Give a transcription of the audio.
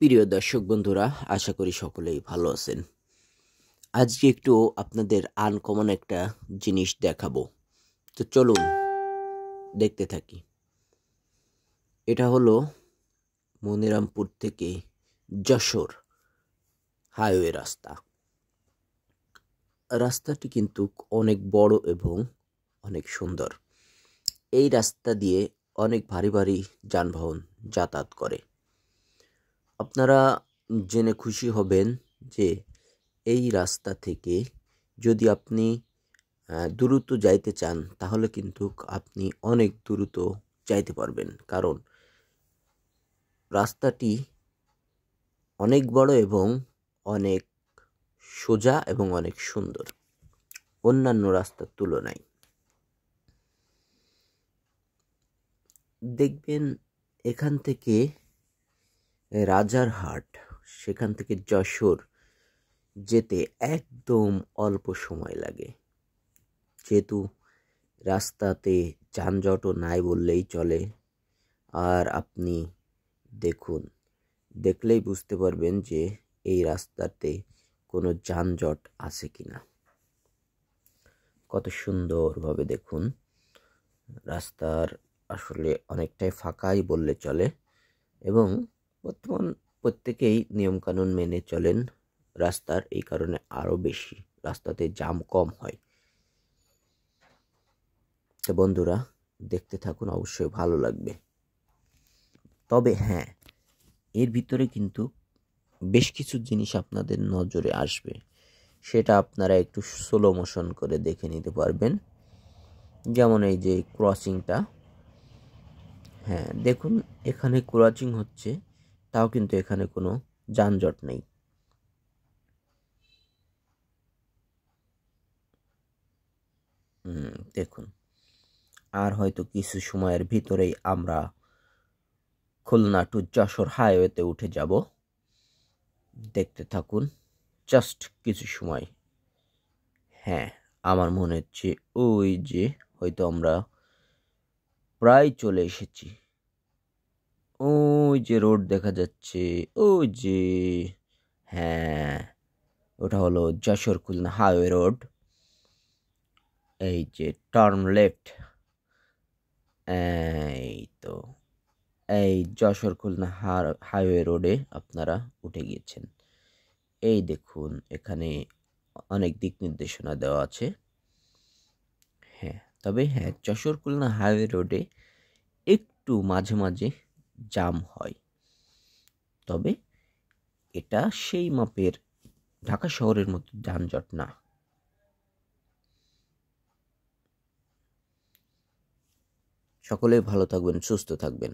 প্রিয় দর্শক বন্ধুরা, আশা করি সকলেই ভালো আছেন। আজকে একটু আপনাদের আনকমন একটা জিনিস দেখাবো। তো চলুন দেখতে থাকি। এটা হলো মনিরামপুর থেকে যশোর হাইওয়ে রাস্তা। রাস্তাটি কিন্তু অনেক বড় এবং অনেক সুন্দর। এই রাস্তা দিয়ে অনেক ভারী ভারী যানবাহন যাতায়াত করে। আপনারা জেনে খুশি হবেন যে এই রাস্তা থেকে যদি আপনি দ্রুত যাইতে চান তাহলে কিন্তু আপনি অনেক দ্রুত যাইতে পারবেন, কারণ রাস্তাটি অনেক বড় এবং অনেক সোজা এবং অনেক সুন্দর অন্যান্য রাস্তার তুলনায়। দেখবেন এখান থেকে রাজারহাট, সেখান থেকে যশোর যেতে একদম অল্প সময় লাগে, যেহেতু রাস্তাতে যানজটও নাই বললেই চলে। আর আপনি দেখলেই বুঝতে পারবেন যে এই রাস্তাতে কোনো যানজট আছে কিনা। কত সুন্দরভাবে দেখুন, রাস্তার আসলে অনেকটাই ফাঁকাই বললে চলে এবং বর্তমান প্রত্যেকেই নিয়মকানুন মেনে চলেন রাস্তার, এই কারণে আরও বেশি রাস্তাতে জ্যাম কম হয়। তো বন্ধুরা, দেখতে থাকুন, অবশ্যই ভালো লাগবে। তবে হ্যাঁ, এর ভিতরে কিন্তু বেশ কিছু জিনিস আপনাদের নজরে আসবে, সেটা আপনারা একটু স্লো মোশন করে দেখে নিতে পারবেন। যেমন এই যে ক্রসিংটা, হ্যাঁ দেখুন এখানে ক্রসিং হচ্ছে, তাও কিন্তু এখানে কোনো যানজট নেই। দেখুন, আর হয়তো কিছু সময়ের ভিতরেই আমরা খুলনা টু যশোর হাইওয়েতে উঠে যাব। দেখতে থাকুন, জাস্ট কিছু সময়। হ্যাঁ, আমার মনে হচ্ছে ওই যে হয়তো আমরা প্রায় চলে এসেছি। ওই যে রোড দেখা যাচ্ছে, ওই যে, হ্যাঁ ওটা হলো যশোর খুলনা হাইওয়ে রোড। এই যে টার্ন লেফট, এই তো এই যশোর খুলনা হাইওয়ে রোডে আপনারা উঠে গিয়েছেন। এই দেখুন এখানে অনেক দিক নির্দেশনা দেওয়া আছে। তবে হ্যাঁ, যশোর খুলনা হাইওয়ে রোডে একটু মাঝে মাঝে জ্যাম হয়, তবে এটা সেই মাপের ঢাকা শহরের মতো যানজট না। সকলেই ভালো থাকবেন, সুস্থ থাকবেন।